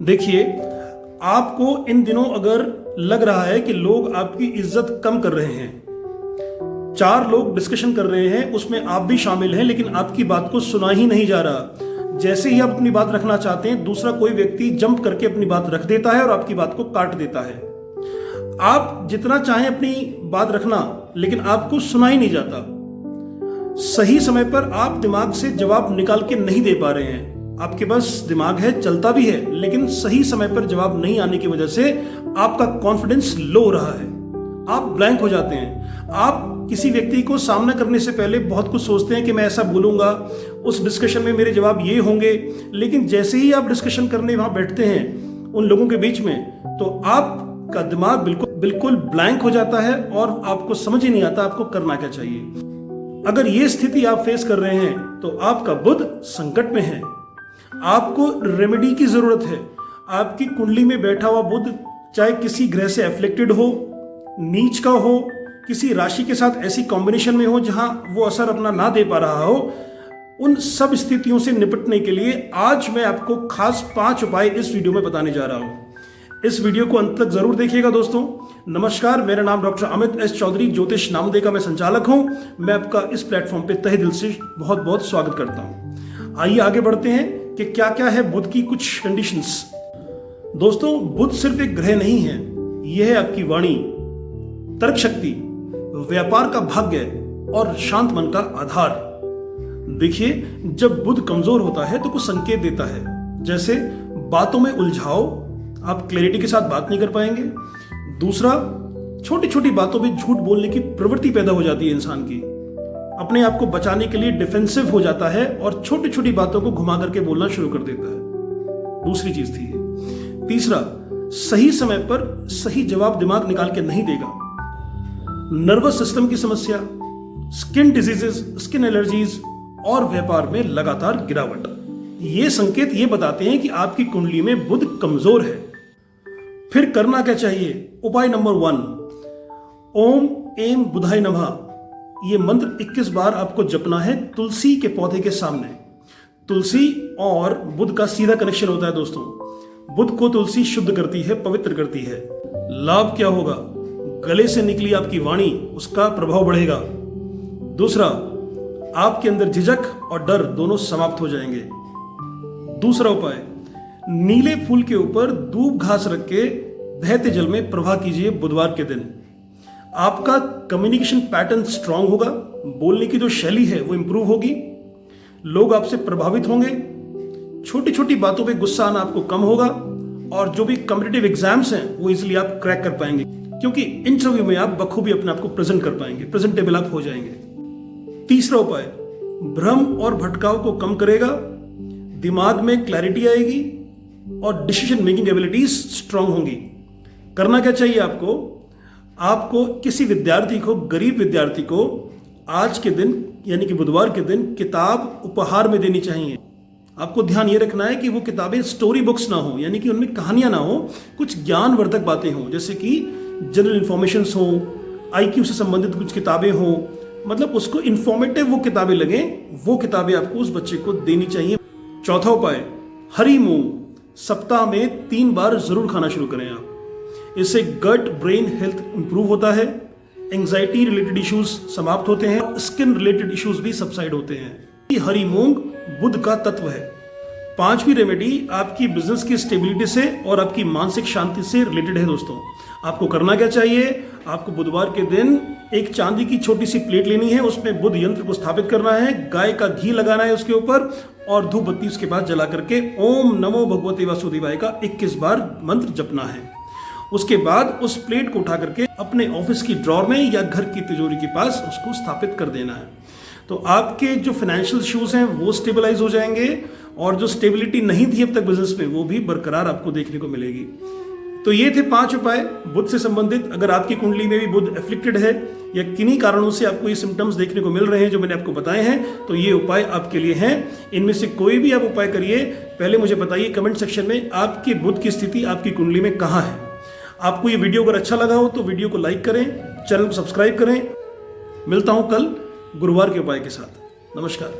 देखिए, आपको इन दिनों अगर लग रहा है कि लोग आपकी इज्जत कम कर रहे हैं, 4 लोग डिस्कशन कर रहे हैं, उसमें आप भी शामिल हैं, लेकिन आपकी बात को सुना ही नहीं जा रहा। जैसे ही आप अपनी बात रखना चाहते हैं, दूसरा कोई व्यक्ति जंप करके अपनी बात रख देता है और आपकी बात को काट देता है। आप जितना चाहें अपनी बात रखना, लेकिन आपको सुना ही नहीं जाता। सही समय पर आप दिमाग से जवाब निकाल के नहीं दे पा रहे हैं। आपके पास दिमाग है, चलता भी है, लेकिन सही समय पर जवाब नहीं आने की वजह से आपका कॉन्फिडेंस लो हो रहा है। आप ब्लैंक हो जाते हैं। आप किसी व्यक्ति को सामना करने से पहले बहुत कुछ सोचते हैं कि मैं ऐसा बोलूंगा, उस डिस्कशन में मेरे जवाब ये होंगे, लेकिन जैसे ही आप डिस्कशन करने वहां बैठते हैं उन लोगों के बीच में, तो आपका दिमाग बिल्कुल ब्लैंक हो जाता है और आपको समझ ही नहीं आता आपको करना क्या चाहिए। अगर ये स्थिति आप फेस कर रहे हैं तो आपका बुध संकट में है। आपको रेमेडी की जरूरत है। आपकी कुंडली में बैठा हुआ बुध चाहे किसी ग्रह से एफ्लिक्टेड हो, नीच का हो, किसी राशि के साथ ऐसी कॉम्बिनेशन में हो जहां वो असर अपना ना दे पा रहा हो, उन सब स्थितियों से निपटने के लिए आज मैं आपको खास 5 उपाय इस वीडियो में बताने जा रहा हूं। इस वीडियो को अंत तक जरूर देखिएगा दोस्तों। नमस्कार, मेरा नाम डॉक्टर अमित एस चौधरी, ज्योतिष नामदे का मैं संचालक हूं। मैं आपका इस प्लेटफॉर्म पे तहे दिल से बहुत बहुत स्वागत करता हूं। आइए आगे बढ़ते हैं कि क्या क्या है बुध की कुछ कंडीशंस। दोस्तों, बुध सिर्फ एक ग्रह नहीं है, यह है आपकी वाणी, तर्क शक्ति, व्यापार का भाग्य और शांत मन का आधार। देखिए, जब बुध कमजोर होता है तो कुछ संकेत देता है, जैसे बातों में उलझाव, आप क्लैरिटी के साथ बात नहीं कर पाएंगे। दूसरा, छोटी छोटी बातों में झूठ बोलने की प्रवृत्ति पैदा हो जाती है इंसान की, अपने आप को बचाने के लिए डिफेंसिव हो जाता है और छोटी छोटी बातों को घुमा करके बोलना शुरू कर देता है। दूसरी चीज थी ये। तीसरा, सही समय पर सही जवाब दिमाग निकाल के नहीं देगा। नर्वस सिस्टम की समस्या, स्किन डिजीजेस, स्किन एलर्जीज और व्यापार में लगातार गिरावट, ये संकेत ये बताते हैं कि आपकी कुंडली में बुध कमजोर है। फिर करना क्या चाहिए? उपाय नंबर 1, ओम एम बुधाय नमः। ये मंत्र 21 बार आपको जपना है तुलसी के पौधे के सामने। तुलसी और बुध का सीधा कनेक्शन होता है दोस्तों। बुध को तुलसी शुद्ध करती है, पवित्र करती है। लाभ क्या होगा? गले से निकली आपकी वाणी, उसका प्रभाव बढ़ेगा। दूसरा, आपके अंदर झिझक और डर दोनों समाप्त हो जाएंगे। दूसरा उपाय, नीले फूल के ऊपर दूब घास रख के बहते जल में प्रवाह कीजिए बुधवार के दिन। आपका कम्युनिकेशन पैटर्न स्ट्रांग होगा, बोलने की जो शैली है वो इंप्रूव होगी, लोग आपसे प्रभावित होंगे, छोटी छोटी बातों पे गुस्सा आना आपको कम होगा और जो भी कॉम्पिटिटिव एग्जाम्स हैं वो इजीली आप क्रैक कर पाएंगे, क्योंकि इंटरव्यू में आप बखूबी अपने आप को प्रेजेंट कर पाएंगे, प्रेजेंटेबल आप हो जाएंगे। तीसरा उपाय, भ्रम और भटकाव को कम करेगा, दिमाग में क्लैरिटी आएगी और डिसीजन मेकिंग एबिलिटीज स्ट्रांग होंगी। करना क्या चाहिए आपको किसी विद्यार्थी को, गरीब विद्यार्थी को आज के दिन यानी कि बुधवार के दिन किताब उपहार में देनी चाहिए। आपको ध्यान ये रखना है कि वो किताबें स्टोरी बुक्स ना हो, यानी कि उनमें कहानियां ना हो, कुछ ज्ञानवर्धक बातें हों, जैसे कि जनरल इंफॉर्मेशंस हो, IQ से संबंधित कुछ किताबें हो, मतलब उसको इंफॉर्मेटिव वो किताबें लगें, वो किताबें आपको उस बच्चे को देनी चाहिए। चौथा उपाय, हरी मूंग सप्ताह में 3 बार जरूर खाना शुरू करें आप। इससे गट ब्रेन हेल्थ इंप्रूव होता है, एंजाइटी रिलेटेड इश्यूज समाप्त होते हैं, स्किन रिलेटेड इश्यूज भी सबसाइड होते हैं। हरी मूंग बुध का तत्व है। 5वीं रेमेडी आपकी बिजनेस की स्टेबिलिटी से और आपकी मानसिक शांति से रिलेटेड है दोस्तों। आपको करना क्या चाहिए? आपको बुधवार के दिन एक चांदी की छोटी सी प्लेट लेनी है, उसमें बुध यंत्र को स्थापित करना है, गाय का घी लगाना है उसके ऊपर और धूप बत्ती उसके बाद जला करके ओम नमो भगवते वासुदेवाय का 21 बार मंत्र जपना है। उसके बाद उस प्लेट को उठा करके अपने ऑफिस की ड्रॉर में या घर की तिजोरी के पास उसको स्थापित कर देना है। तो आपके जो फाइनेंशियल इश्यूज हैं वो स्टेबलाइज हो जाएंगे और जो स्टेबिलिटी नहीं थी अब तक बिजनेस में वो भी बरकरार आपको देखने को मिलेगी। तो ये थे 5 उपाय बुध से संबंधित। अगर आपकी कुंडली में भी बुध एफ्लिक्टेड है या किन्हीं कारणों से आपको ये सिम्टम्स देखने को मिल रहे हैं जो मैंने आपको बताए हैं, तो ये उपाय आपके लिए हैं। इनमें से कोई भी आप उपाय करिए, पहले मुझे बताइए कमेंट सेक्शन में आपकी बुध की स्थिति आपकी कुंडली में कहाँ है। आपको ये वीडियो अगर अच्छा लगा हो तो वीडियो को लाइक करें, चैनल को सब्सक्राइब करें। मिलता हूं कल गुरुवार के उपाय के साथ। नमस्कार।